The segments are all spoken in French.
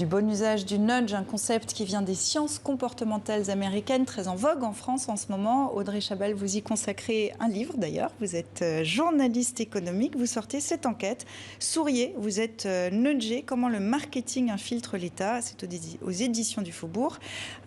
du bon usage du nudge, un concept qui vient des sciences comportementales américaines, très en vogue en France en ce moment. Audrey Chabal, vous y consacrez un livre d'ailleurs. Vous êtes journaliste économique, vous sortez cette enquête. Souriez, vous êtes nudgé, comment le marketing infiltre l'État. C'est aux éditions du Faubourg.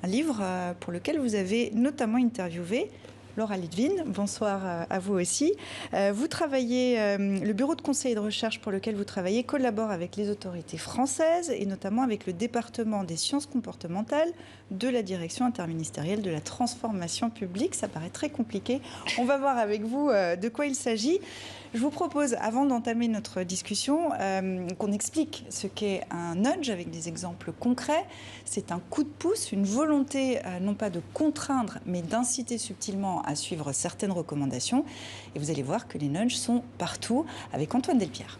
Un livre pour lequel vous avez notamment interviewé Laura Litvin, bonsoir à vous aussi. Vous travaillez, le bureau de conseil et de recherche pour lequel vous travaillez collabore avec les autorités françaises et notamment avec le département des sciences comportementales de la direction interministérielle de la transformation publique. Ça paraît très compliqué. On va voir avec vous de quoi il s'agit. Je vous propose, avant d'entamer notre discussion, qu'on explique ce qu'est un nudge avec des exemples concrets. C'est un coup de pouce, une volonté non pas de contraindre, mais d'inciter subtilement à suivre certaines recommandations. Et vous allez voir que les nudges sont partout avec Antoine Delpierre.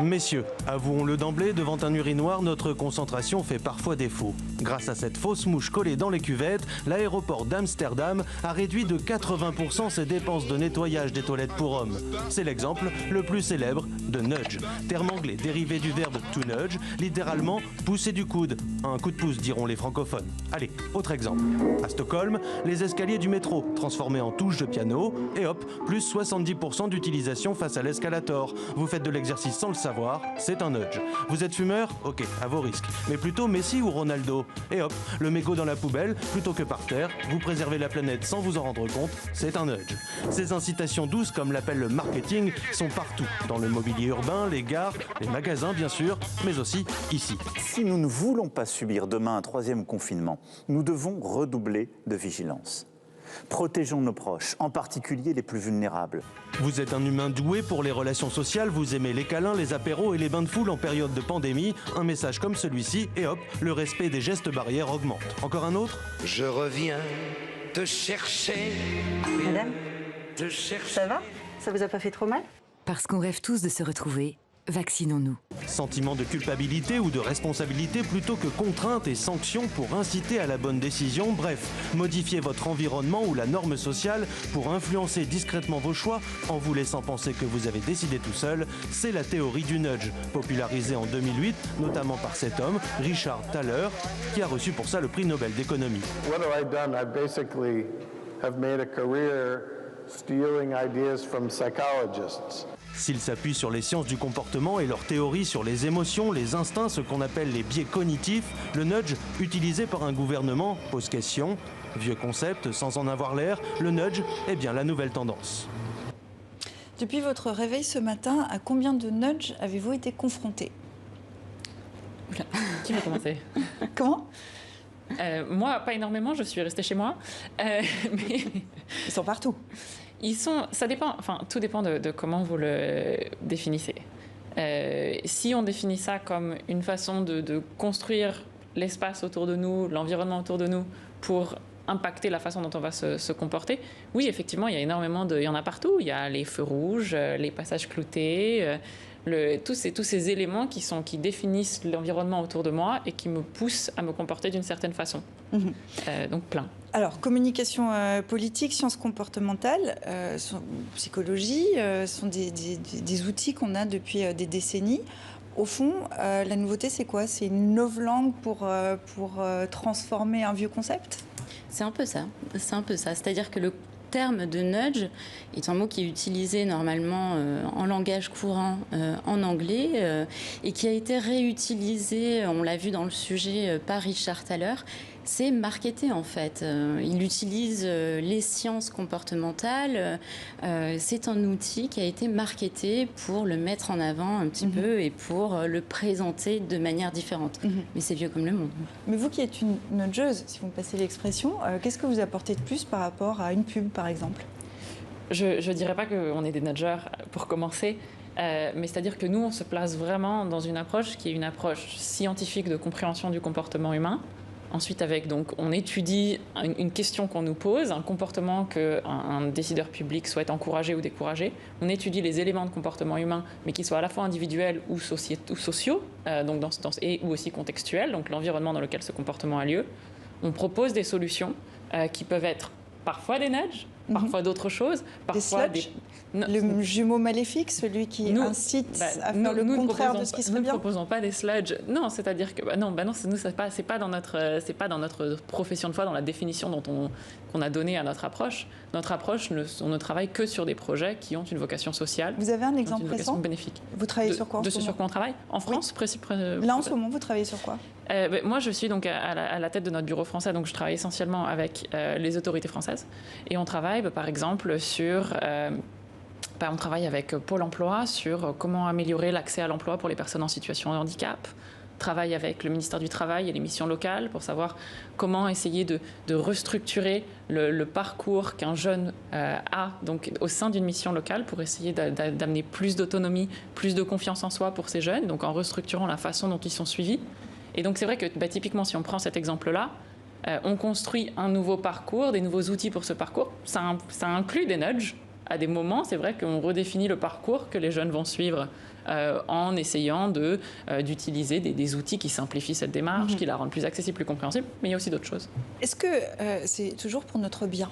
Messieurs, avouons-le d'emblée, devant un urinoir, notre concentration fait parfois défaut. Grâce à cette fausse mouche collée dans les cuvettes, l'aéroport d'Amsterdam a réduit de 80% ses dépenses de nettoyage des toilettes pour hommes. C'est l'exemple le plus célèbre de nudge. Terme anglais dérivé du verbe to nudge, littéralement pousser du coude. Un coup de pouce, diront les francophones. Allez, autre exemple. À Stockholm, les escaliers du métro, transformés en touche de piano, et hop, plus 70% d'utilisation face à l'escalator. Vous faites de l'exercice sans le savoir, c'est un nudge. Vous êtes fumeur? Ok, à vos risques. Mais plutôt Messi ou Ronaldo? Et hop, le mégot dans la poubelle, plutôt que par terre, vous préservez la planète sans vous en rendre compte, c'est un nudge. Ces incitations douces, comme l'appelle le marketing, sont partout. Dans le mobilier urbain, les gares, les magasins bien sûr, mais aussi ici. Si nous ne voulons pas subir demain un troisième confinement, nous devons redoubler de vigilance. Protégeons nos proches, en particulier les plus vulnérables. Vous êtes un humain doué pour les relations sociales, vous aimez les câlins, les apéros et les bains de foule en période de pandémie. Un message comme celui-ci, et hop, le respect des gestes barrières augmente. Encore un autre? Je reviens te chercher. Madame, Te chercher. ça va? Ça vous a pas fait trop mal? Parce qu'on rêve tous de se retrouver, vaccinons-nous. Sentiment de culpabilité ou de responsabilité plutôt que contrainte et sanction pour inciter à la bonne décision. Bref, modifiez votre environnement ou la norme sociale pour influencer discrètement vos choix en vous laissant penser que vous avez décidé tout seul. C'est la théorie du nudge, popularisée en 2008, notamment par cet homme, Richard Thaler, qui a reçu pour ça le prix Nobel d'économie. What have I done? I basically have made a career stealing ideas from psychologists. S'il s'appuie sur les sciences du comportement et leurs théories sur les émotions, les instincts, ce qu'on appelle les biais cognitifs, le nudge, utilisé par un gouvernement, pose question. Vieux concept, sans en avoir l'air, le nudge est bien la nouvelle tendance. Depuis votre réveil ce matin, à combien de nudges avez-vous été confronté? Qui va commencer? Comment? Moi, pas énormément, je suis restée chez moi. Mais Ils sont partout. ça dépend, enfin, tout dépend de comment vous le définissez. Si on définit ça comme une façon de construire l'espace autour de nous, l'environnement autour de nous, pour impacter la façon dont on va se comporter, oui, effectivement, il y en a partout. Il y a les feux rouges, les passages cloutés, tous ces éléments qui définissent l'environnement autour de moi et qui me poussent à me comporter d'une certaine façon. Donc plein. Alors, communication politique, sciences comportementales, psychologie, sont des outils qu'on a depuis des décennies. Au fond, la nouveauté, c'est quoi? C'est une novlangue pour transformer un vieux concept? C'est un peu ça. C'est-à-dire que le terme de nudge est un mot qui est utilisé normalement en langage courant en anglais et qui a été réutilisé, on l'a vu dans le sujet, par Richard Thaler. C'est marketé en fait. Il utilise les sciences comportementales. C'est un outil qui a été marketé pour le mettre en avant un petit peu et pour le présenter de manière différente. Mais c'est vieux comme le monde. Mais vous qui êtes une nudgeuse, si vous me passez l'expression, qu'est-ce que vous apportez de plus par rapport à une pub par exemple? Je ne dirais pas qu'on est des nudgers pour commencer. Mais c'est-à-dire que nous, on se place vraiment dans une approche qui est une approche scientifique de compréhension du comportement humain. Ensuite, on étudie une question qu'on nous pose, un comportement qu'un décideur public souhaite encourager ou décourager. On étudie les éléments de comportement humain, mais qui soient à la fois individuels ou sociaux, ou aussi contextuels, donc l'environnement dans lequel ce comportement a lieu. On propose des solutions qui peuvent être parfois des nudges, parfois d'autres choses, parfois des sludge. Le jumeau maléfique, celui qui incite à faire le contraire de ce qui serait bien. Nous ne proposons pas des sludge. Non, c'est-à-dire que nous, c'est pas dans notre profession de foi, dans la définition qu'on a donnée à notre approche. Notre approche, on ne travaille que sur des projets qui ont une vocation sociale. Vous avez un exemple une vocation récent bénéfique. Vous travaillez sur quoi en ce moment ? Sur quoi on travaille en France, Là, en ce moment, vous travaillez sur quoi ? Moi, je suis donc à la tête de notre bureau français, donc je travaille essentiellement avec les autorités françaises. Et on travaille, par exemple, sur... on travaille avec Pôle emploi sur comment améliorer l'accès à l'emploi pour les personnes en situation de handicap. On travaille avec le ministère du Travail et les missions locales pour savoir comment essayer de restructurer le parcours qu'un jeune a donc, au sein d'une mission locale pour essayer d'amener plus d'autonomie, plus de confiance en soi pour ces jeunes, donc en restructurant la façon dont ils sont suivis. Et donc c'est vrai que typiquement, si on prend cet exemple-là, on construit un nouveau parcours, des nouveaux outils pour ce parcours. Ça inclut des nudges. À des moments, c'est vrai qu'on redéfinit le parcours que les jeunes vont suivre en essayant d'utiliser des outils qui simplifient cette démarche, qui la rendent plus accessible, plus compréhensible, mais il y a aussi d'autres choses. Est-ce que c'est toujours pour notre bien ?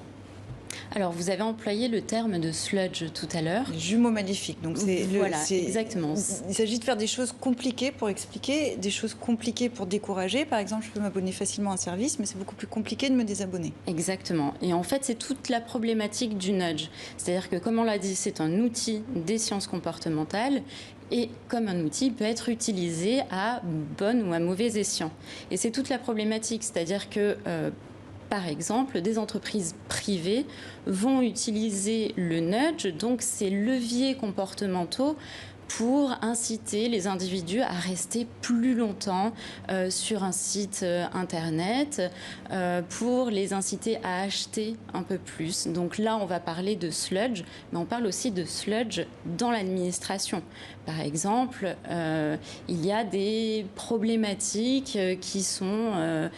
Alors, vous avez employé le terme de sludge tout à l'heure. Les jumeaux maléfiques. Donc exactement. Il s'agit de faire des choses compliquées pour expliquer, des choses compliquées pour décourager. Par exemple, je peux m'abonner facilement à un service, mais c'est beaucoup plus compliqué de me désabonner. Exactement. Et en fait, c'est toute la problématique du nudge. C'est-à-dire que, comme on l'a dit, c'est un outil des sciences comportementales. Et comme un outil, il peut être utilisé à bon ou à mauvais escient. Et c'est toute la problématique. C'est-à-dire que... par exemple, des entreprises privées vont utiliser le nudge, donc ces leviers comportementaux, pour inciter les individus à rester plus longtemps sur un site internet, pour les inciter à acheter un peu plus. Donc là, on va parler de sludge, mais on parle aussi de sludge dans l'administration. Par exemple, il y a des problématiques qui sont...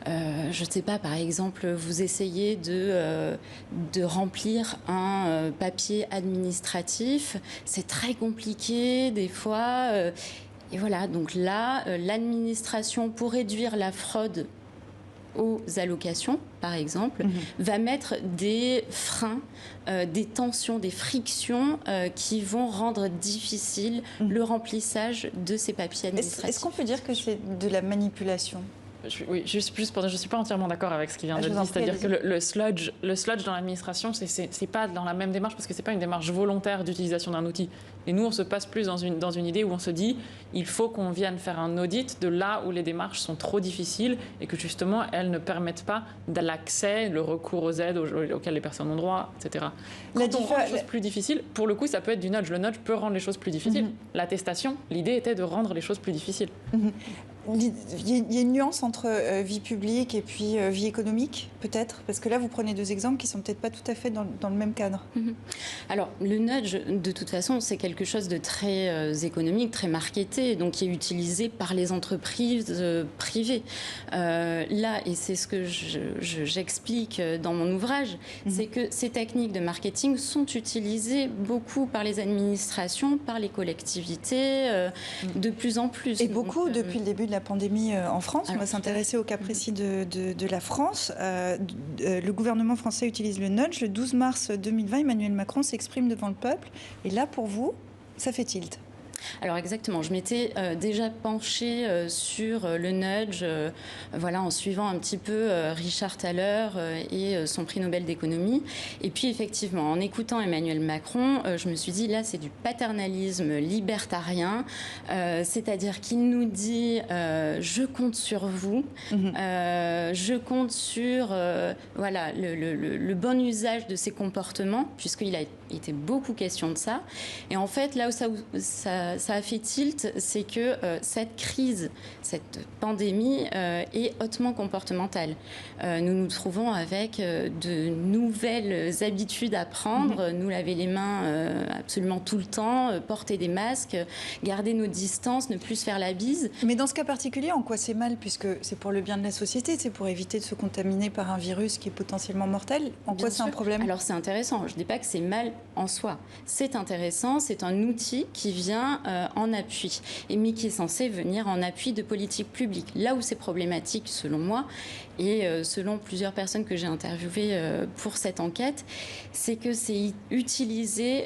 je ne sais pas, par exemple, vous essayez de remplir un papier administratif, c'est très compliqué des fois. Et voilà, donc là, l'administration, pour réduire la fraude aux allocations, par exemple, va mettre des freins, des tensions, des frictions qui vont rendre difficile le remplissage de ces papiers administratifs. Est-ce qu'on peut dire que c'est de la manipulation ? Oui, juste pour dire, je ne suis pas entièrement d'accord avec ce qui vient d'être dit. C'est-à-dire que le sludge dans l'administration, c'est pas dans la même démarche parce que c'est pas une démarche volontaire d'utilisation d'un outil. Et nous, on se passe plus dans une idée où on se dit, il faut qu'on vienne faire un audit de là où les démarches sont trop difficiles et que justement, elles ne permettent pas de l'accès, le recours aux aides auxquelles les personnes ont droit, etc. Quand on rend les choses plus difficiles, pour le coup, ça peut être du nudge. Le nudge peut rendre les choses plus difficiles. L'attestation, l'idée était de rendre les choses plus difficiles. Il y a une nuance entre vie publique et puis vie économique, peut-être ? Parce que là, vous prenez deux exemples qui ne sont peut-être pas tout à fait dans le même cadre. Alors, le nudge, de toute façon, c'est quelque chose de très économique, très marketé, donc qui est utilisé par les entreprises privées. Là, et c'est ce que j'explique dans mon ouvrage, c'est que ces techniques de marketing sont utilisées beaucoup par les administrations, par les collectivités, de plus en plus. Et beaucoup depuis le début de la pandémie en France. On va s'intéresser au cas précis de la France. Le gouvernement français utilise le nudge. Le 12 mars 2020, Emmanuel Macron s'exprime devant le peuple. Et là, pour vous, ça fait tilt. Alors exactement, je m'étais déjà penchée sur le nudge, en suivant un petit peu Richard Thaler et son prix Nobel d'économie. Et puis effectivement, en écoutant Emmanuel Macron, je me suis dit là c'est du paternalisme libertarien, c'est-à-dire qu'il nous dit je compte sur vous, je compte sur le bon usage de ces comportements, puisqu'il a été beaucoup question de ça. Et en fait, là où ça a fait tilt, c'est que cette crise, cette pandémie est hautement comportementale. Nous nous trouvons avec de nouvelles habitudes à prendre, nous laver les mains absolument tout le temps, porter des masques, garder nos distances, ne plus se faire la bise. Mais dans ce cas particulier, en quoi c'est mal, puisque c'est pour le bien de la société, c'est pour éviter de se contaminer par un virus qui est potentiellement mortel. En quoi c'est un problème ? Alors c'est intéressant, je ne dis pas que c'est mal en soi. C'est intéressant, c'est un outil qui vient en appui, mais qui est censé venir en appui de politiques publiques. Là où c'est problématique, selon moi, et selon plusieurs personnes que j'ai interviewées pour cette enquête, c'est que c'est utilisé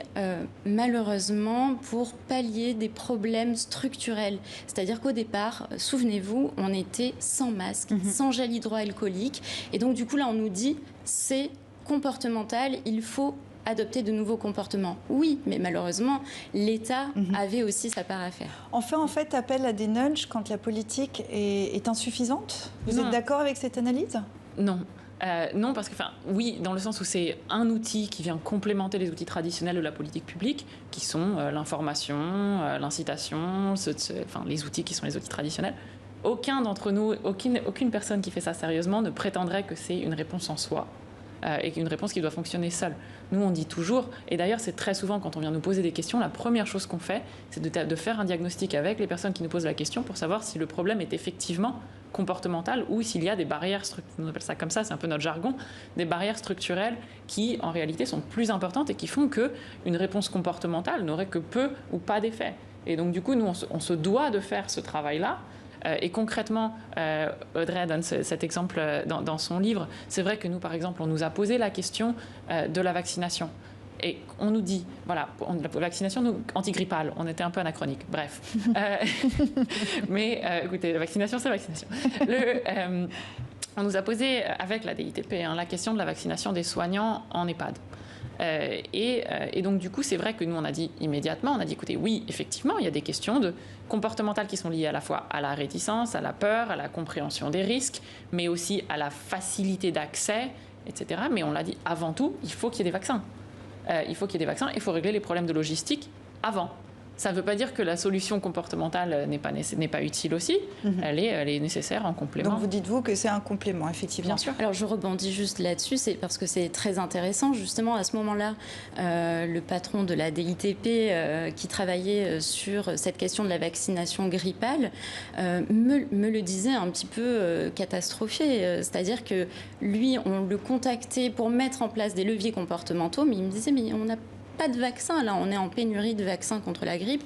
malheureusement pour pallier des problèmes structurels. C'est-à-dire qu'au départ, souvenez-vous, on était sans masque, sans gel hydroalcoolique, et donc du coup là on nous dit c'est comportemental, il faut adopter de nouveaux comportements. Oui, mais malheureusement, l'État avait aussi sa part à faire. On fait en fait appel à des nudges quand la politique est insuffisante. Vous êtes d'accord avec cette analyse ? Non. Non, parce que, oui, dans le sens où c'est un outil qui vient complémenter les outils traditionnels de la politique publique, qui sont l'information, l'incitation, les outils qui sont les outils traditionnels. Aucun d'entre nous, aucune personne qui fait ça sérieusement ne prétendrait que c'est une réponse en soi. Et une réponse qui doit fonctionner seule. Nous, on dit toujours, et d'ailleurs c'est très souvent quand on vient nous poser des questions, la première chose qu'on fait, c'est de faire un diagnostic avec les personnes qui nous posent la question pour savoir si le problème est effectivement comportemental ou s'il y a des barrières, on appelle ça comme ça, c'est un peu notre jargon, des barrières structurelles qui en réalité sont plus importantes et qui font qu'une réponse comportementale n'aurait que peu ou pas d'effet. Et donc du coup, nous, on se doit de faire ce travail-là. Et concrètement, Audrey donne cet exemple dans son livre. C'est vrai que nous, par exemple, on nous a posé la question de la vaccination. Et on nous dit, voilà, la vaccination antigrippale, on était un peu anachronique, bref. Mais écoutez, la vaccination, c'est la vaccination. On nous a posé, avec la DITP, la question de la vaccination des soignants en EHPAD. Et donc, du coup, c'est vrai que nous, on a dit immédiatement, écoutez, oui, effectivement, il y a des questions comportementales qui sont liées à la fois à la réticence, à la peur, à la compréhension des risques, mais aussi à la facilité d'accès, etc. Mais on l'a dit, avant tout, il faut qu'il y ait des vaccins. Il faut régler les problèmes de logistique avant. Ça ne veut pas dire que la solution comportementale n'est pas utile aussi. Elle est nécessaire en complément. Donc vous dites-vous que c'est un complément, effectivement. Bien sûr. Alors je rebondis juste là-dessus, c'est parce que c'est très intéressant. Justement, à ce moment-là, le patron de la DITP qui travaillait sur cette question de la vaccination grippale me le disait un petit peu catastrophé. C'est-à-dire que lui, on le contactait pour mettre en place des leviers comportementaux, mais il me disait, mais on n'a pas de vaccin, là on est en pénurie de vaccins contre la grippe,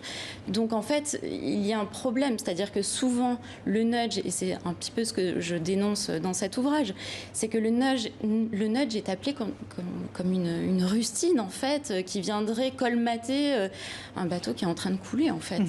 donc en fait il y a un problème, c'est-à-dire que souvent le nudge, et c'est un petit peu ce que je dénonce dans cet ouvrage, c'est que le nudge est appelé comme une rustine en fait, qui viendrait colmater un bateau qui est en train de couler en fait.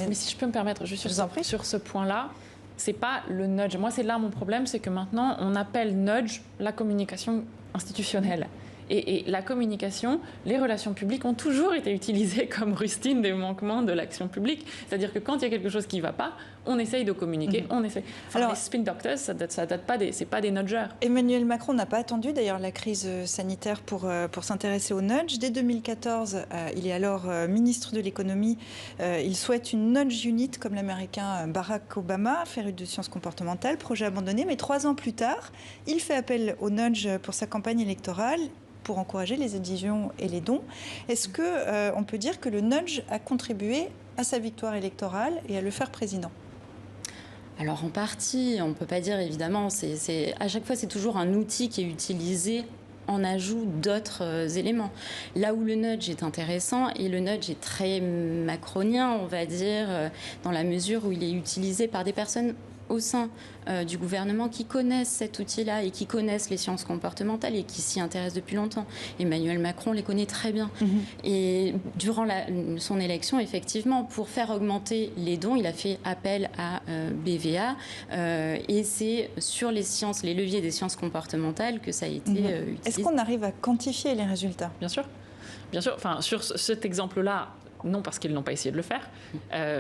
Mais si je peux me permettre, juste sur ce point-là, c'est pas le nudge. Moi c'est là mon problème, c'est que maintenant on appelle nudge la communication institutionnelle. Et la communication, les relations publiques ont toujours été utilisées comme rustine des manquements de l'action publique. C'est-à-dire que quand il y a quelque chose qui ne va pas, on essaye de communiquer, on essaye. Alors, les spin doctors, ça date pas c'est pas des nudgers. Emmanuel Macron n'a pas attendu d'ailleurs la crise sanitaire pour s'intéresser au nudge. Dès 2014, il est alors ministre de l'économie. Il souhaite une nudge unit comme l'américain Barack Obama, féru de sciences comportementales, projet abandonné. Mais 3 ans plus tard, il fait appel au nudge pour sa campagne électorale, pour encourager les adhésions et les dons. Est-ce qu'on peut dire que le nudge a contribué à sa victoire électorale et à le faire président ? Alors en partie, on ne peut pas dire évidemment, à chaque fois c'est toujours un outil qui est utilisé en ajout d'autres éléments. Là où le nudge est intéressant, et le nudge est très macronien, on va dire, dans la mesure où il est utilisé par des personnes au sein du gouvernement qui connaissent cet outil-là et qui connaissent les sciences comportementales et qui s'y intéressent depuis longtemps. Emmanuel Macron les connaît très bien. Et durant son élection, effectivement, pour faire augmenter les dons, il a fait appel à BVA et c'est sur les leviers des sciences comportementales que ça a été utilisé. Est-ce qu'on arrive à quantifier les résultats ? Bien sûr. Enfin, sur cet exemple-là, non, parce qu'ils n'ont pas essayé de le faire.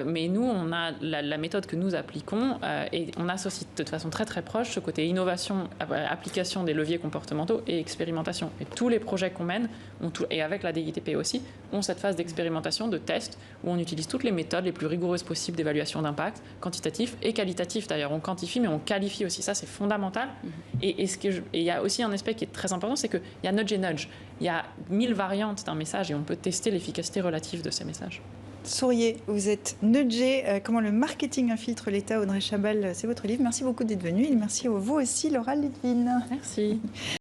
Mais nous, on a la méthode que nous appliquons et on associe de façon très très proche ce côté innovation, application des leviers comportementaux et expérimentation. Et tous les projets qu'on mène, et avec la DITP aussi, ont cette phase d'expérimentation, de test, où on utilise toutes les méthodes les plus rigoureuses possibles d'évaluation d'impact, quantitatif et qualitatif. D'ailleurs, on quantifie, mais on qualifie aussi. Ça, c'est fondamental. Et il y a aussi un aspect qui est très important, c'est qu'il y a nudge et nudge. Il y a 1000 variantes d'un message et on peut tester l'efficacité relative de ces messages. Souriez, vous êtes nudgé. Comment le marketing infiltre l'État, Audrey Chabal, c'est votre livre. Merci beaucoup d'être venu et merci à vous aussi, Laura Ludwin. Merci.